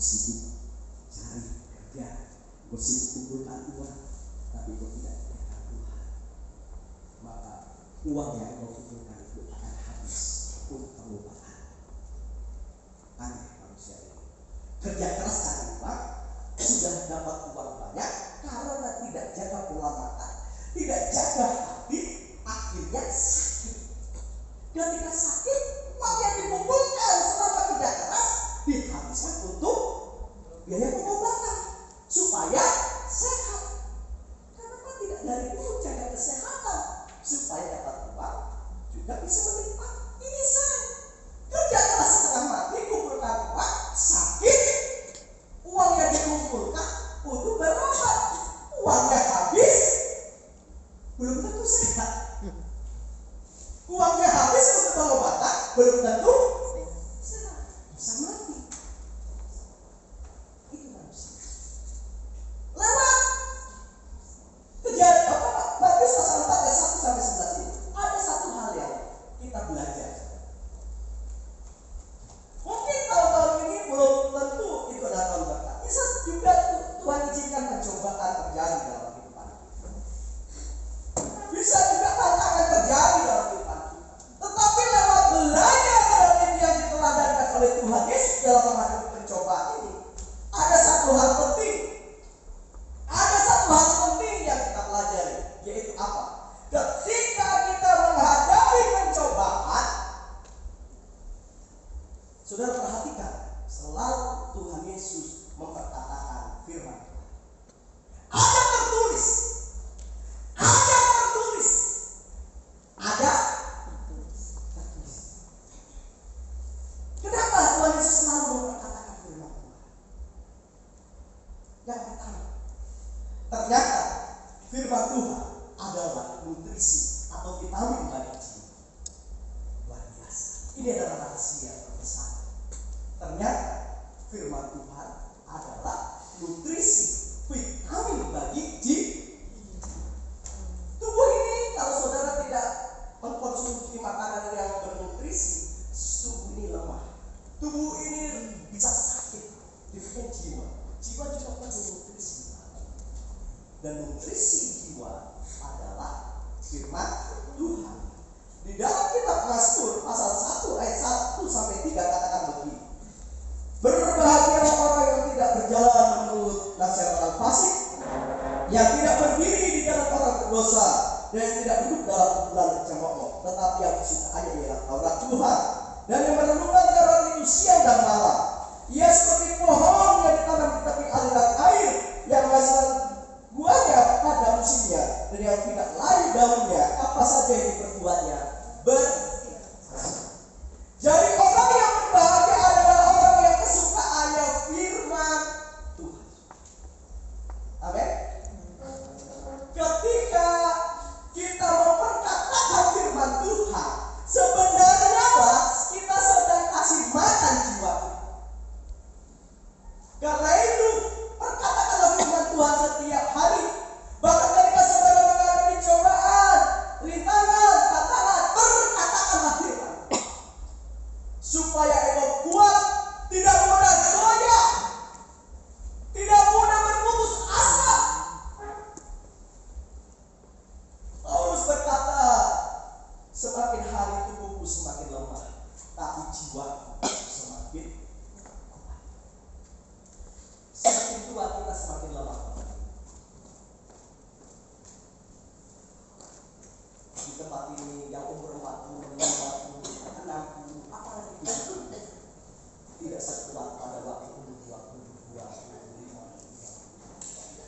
sibuk cari kerja, kau sibuk kumpulkan uang, tapi kau tidak ingatkan Tuhan, maka uang yang kau kumpulkan itu akan habis untuk pengobatan. Aneh manusia ini. Kerja keras cari uang, sudah dapat uang banyak, karena tidak jaga pola makan, tidak jaga hati, akhirnya sakit. Ketika sakit, uang yang dikumpulkan selama kerja keras dihabiskan untuk biaya pengobatan supaya sehat. Kenapa tidak dari dulu jaga kesehatan supaya dapat uang juga bisa menikmati? Ini saya kerja keras setengah mati, kumpulkan uang, sakit, uang yang dikumpulkan untuk berobat, uangnya habis, belum tentu sehat. Uangnya habis untuk pengobatan, belum tentu sehat, bisa mati. Itu manusia. Lewat kejadian Matius pasal 4 ayat 1 sampai 11 ini ada satu hal yang kita belajar. Mungkin tahun-tahun ini belum tentu itu adalah tahun berkat. Bisa juga Tuhan izinkan pencobaan terjadi dalam kehidupan kita. Bisa juga tantangan terjadi dalam kehidupan kita. Tetapi lewat belajar dari yang diteladankan oleh Tuhan Yesus dalam menghadapi pencobaan ini, ada satu hal penting. Ada satu hal penting yang kita pelajari, yaitu apa? Ketika kita menghadapi pencobaan, saudara perhatikan, selalu Tuhan Yesus memperkatakan firman. Ada tertulis. Ada tertulis. Ada tertulis. Kenapa Tuhan Yesus selalu memperkatakan firman Tuhan? Yang pertama, ternyata firman Tuhan adalah nutrisi atau vitamin bagi jiwa. Luar biasa. Ini adalah rahasia terbesar. Ternyata firman Tuhan adalah nutrisi, vitamin bagi jiwa. Tubuh ini kalau saudara tidak mengkonsumsi makanan yang bernutrisi, tubuh ini lemah. Tubuh ini bisa sakit. Demikian jiwa. Jiwa juga perlu nutrisi. Dan nutrisi jiwa adalah firman Tuhan. Di dalam kitab Mazmur pasal 1 ayat 1 sampai 3 katakan begini. Berbahagialah orang yang tidak berjalan menurut nasihat orang fasik, yang tidak berdiri di jalan orang berdosa, dan yang tidak duduk dalam kumpulan cemooh, tetapi yang kesukaannya ialah Taurat Tuhan, dan yang merenungkan Taurat itu siang dan malam. Ia seperti pohon yang ditanam di tepi aliran air, yang menghasilkan buahnya pada musimnya, dan yang tidak layu daunnya, apa saja yang diperbuatnya berhasil. Jadi orang yang berbahagia adalah orang yang kesukaannya firman Tuhan. Amin. Ketika kita memperkatakan firman Tuhan, sebenarnya kita sedang kasih makan jiwa. Karena itu, perkatakanlah firman Tuhan setiap hari. Bahkan ketika saudara mengalami cobaan, rintangan, tantangan, perkatakanlah firman. Supaya engkau kuat, tidak mudah goyah, tidak mudah berputus asa. Paulus berkata, semakin hari tubuhku semakin lemah, tapi jiwaku semakin kuat. Semakin tua kita semakin lemah. Di tempat ini yang umur 40, 50, 60, apalagi 70, tidak sekuat pada waktu umur 22, 25.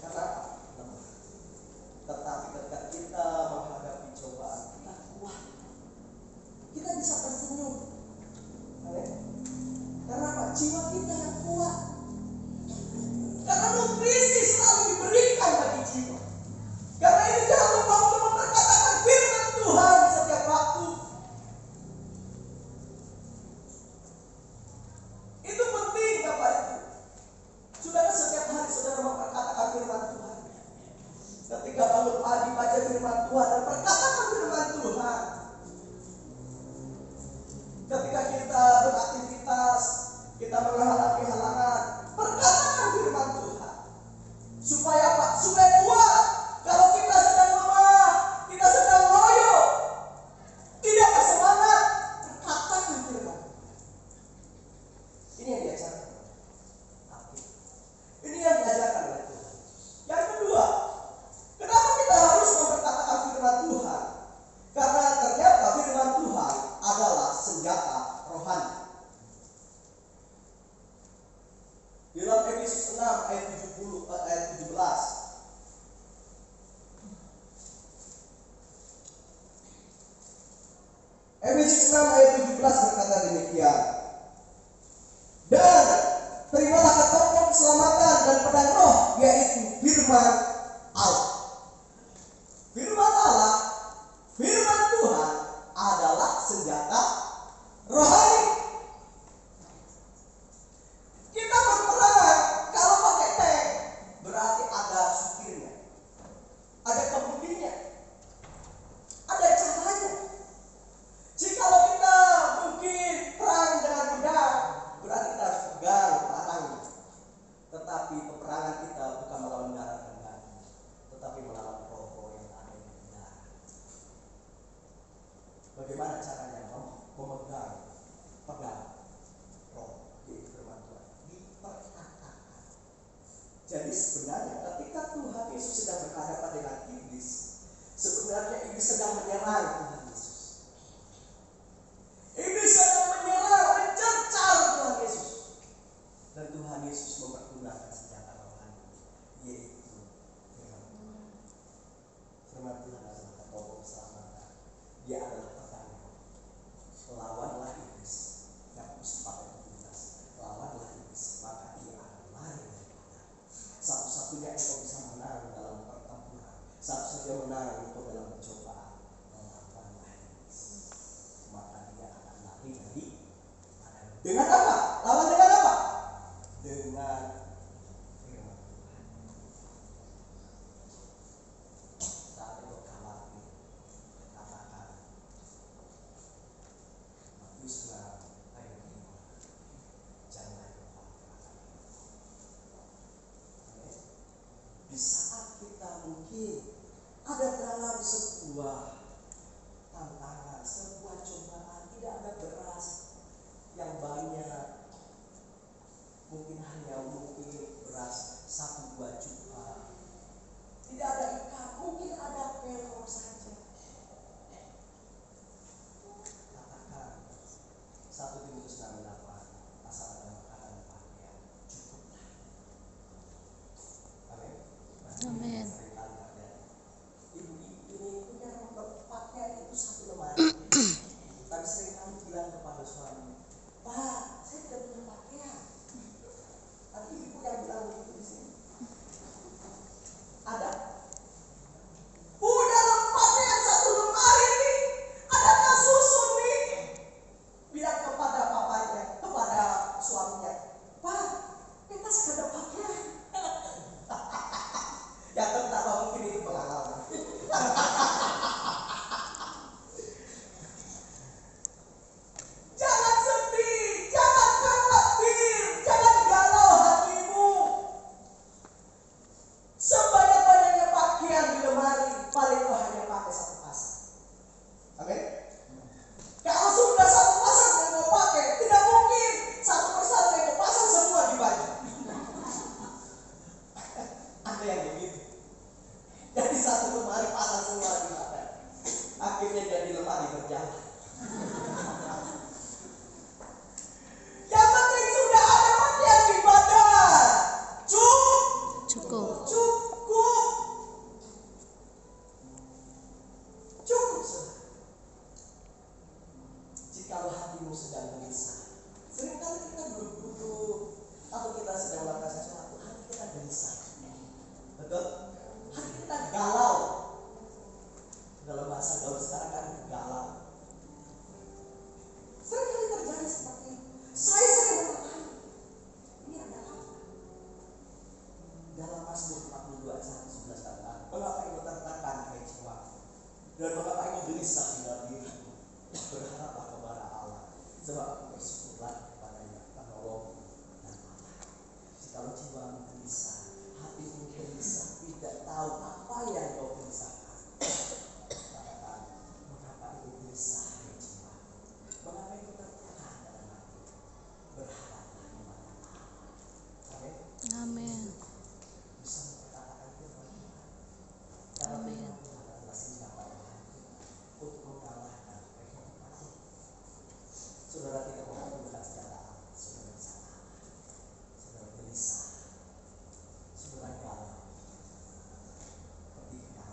Karena lemah. Tetapi ketika kita menghadapi cobaan, kita kuat. Kita bisa tersenyum. Karena apa? Jiwa kita yang kuat. Karena nutrisi selalu diberikan bagi jiwa. Karena itu jangan lupa untuk memperkatakan firman Tuhan setiap waktu. Itu penting Bapak Ibu. Saudara setiap hari saudara memperkatakan firman Tuhan. Ketika bangun pagi baca firman Tuhan dan perkatakan firman Tuhan. Ketika kita beraktivitas, kita menghadapi halangan, sebenarnya iblis sedang menyerang Tuhan Yesus. Iblis sedang menyerang, mencercar Tuhan Yesus. Dan Tuhan Yesus mempergunakan senjata rohani, yaitu firman Tuhan. Firman Tuhan adalah tombol keselamatan. Dia adalah pedang. Lawanlah iblis. Yakobus 4:17. Lawanlah iblis, maka dia akan lari daripada. Satu-satunya engkau bisa menang dalam pertempuran, satu-satunya menang engkau dalam percobaan, lawanlah iblis, maka dia akan lari dari padamu. Dengan apa? Lawan dengan apa? Dengan firman Tuhan. Saat engkau khawatir, katakan Matius 6:5, janganlah engkau khawatir akan hidup. Di saat kita mungkin ada dalam sebuah tantangan, sebuah cobaan, tidak ada beras yang banyak, mungkin hanya beras 1-2 juta, tidak ada ikan, mungkin ada pelor saja. Katakan 1 Timotius 6:8, asal ada makanan dan pakaian, cukuplah. Amin. Amin. Ibu-ibu ini punya pakaian itu 1 lemari. Tapi sering kali bilang kepada suami, Pak, saya tidak punya pakaian. Tapi ibu yang bilang begitu di sini. Ada. Punya pakaian 1 lemari ini. Adakah susun nih? Bilang kepada papanya, kepada suaminya, Pak, kita sekadar pakaian. Yang tertawa mungkin itu pengalaman. Jangan sedih, jangan khawatir, jangan galau hatimu. Sebanyak-banyaknya pakaian di lemari, paling kau hanya pakai 1 pasang. Amin. Kalau sudah 1 pasang yang kau pakai, tidak mungkin 1 persatu yang kau pasang semua di baju. Ada yang begitu. Jadi 1 lemari pasang semua di baju. Akhirnya jadi lemari berjalan. Yang penting sudah ada pakaian di badan. Cukup. Cukup saudara. Jikalau hatimu sedang gelisah, seringkali kita duduk-duduk atau kita sedang melakukan sesuatu, hati kita gelisah. Betul? Hati kita galau. Dalam bahasa gaul sekarang kan galau. Seringkali terjadi seperti itu. Saya sering bertanya, ini ada apa? Dalam Mazmur 42:1-11 katakan, mengapa engkau tertekan hai jiwaku, dan mengapa engkau gelisah di dalam diriku? Berharaplah kepada Allah, sebab aku bersyukurlah kepadanya, penolongku dan Allah. Jikalau jiwamu gelisah, hatimu gelisah, tidak tahu apa yang kau gelisahkan, katakan, mengapa engkau gelisah hai jiwaku? Mengapa engkau tertekan dalam hati? Berharaplah kepada Allah. Amin. Amin. Bisa memperkatakan firman Tuhan. Karena firman Tuhan adalah senjata rohani untuk mengalahkan kehidupan. Saudara tidak membutuhkan senjata apa? Saudara bisa kalah. Saudara gelisah. Saudara galau. Ketika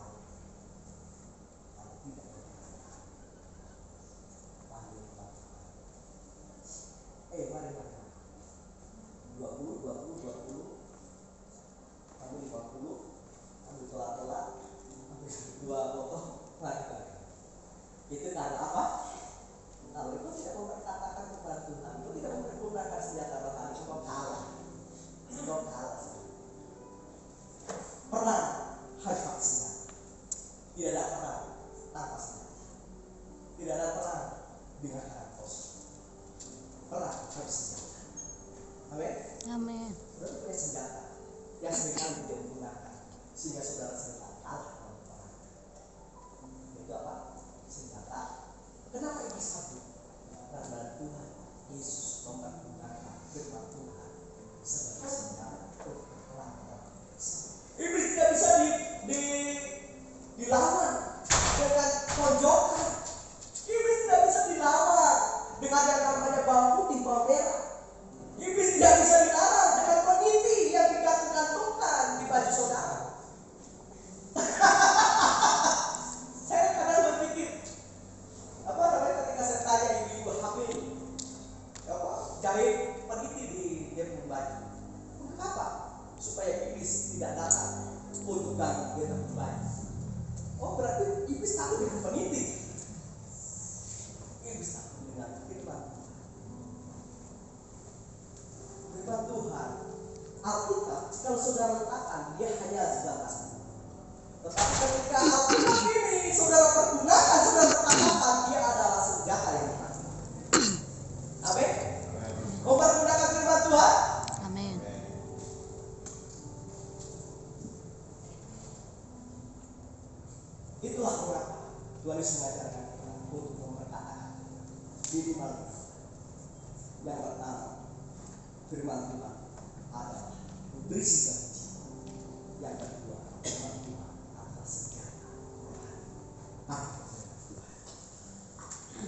dia dapat banyak. Oh berarti iblis takut dengan penitik. Iblis takut dengan firman Tuhan. Alkitab kalau saudara letakkan dia hanya sebatas. Tetapi ketika Alkitab ini saudara pergunakan, saudara katakan dia adalah senjata yang hebat. Amin. Mempergunakan firman Tuhan. Amin. Itulah mengapa Tuhan Yesus mengajarkan kita untuk memperkatakan minimal. Yang pertama, firman Tuhan adalah nutrisi bagi jiwa. Yang kedua, firman Tuhan adalah senjata.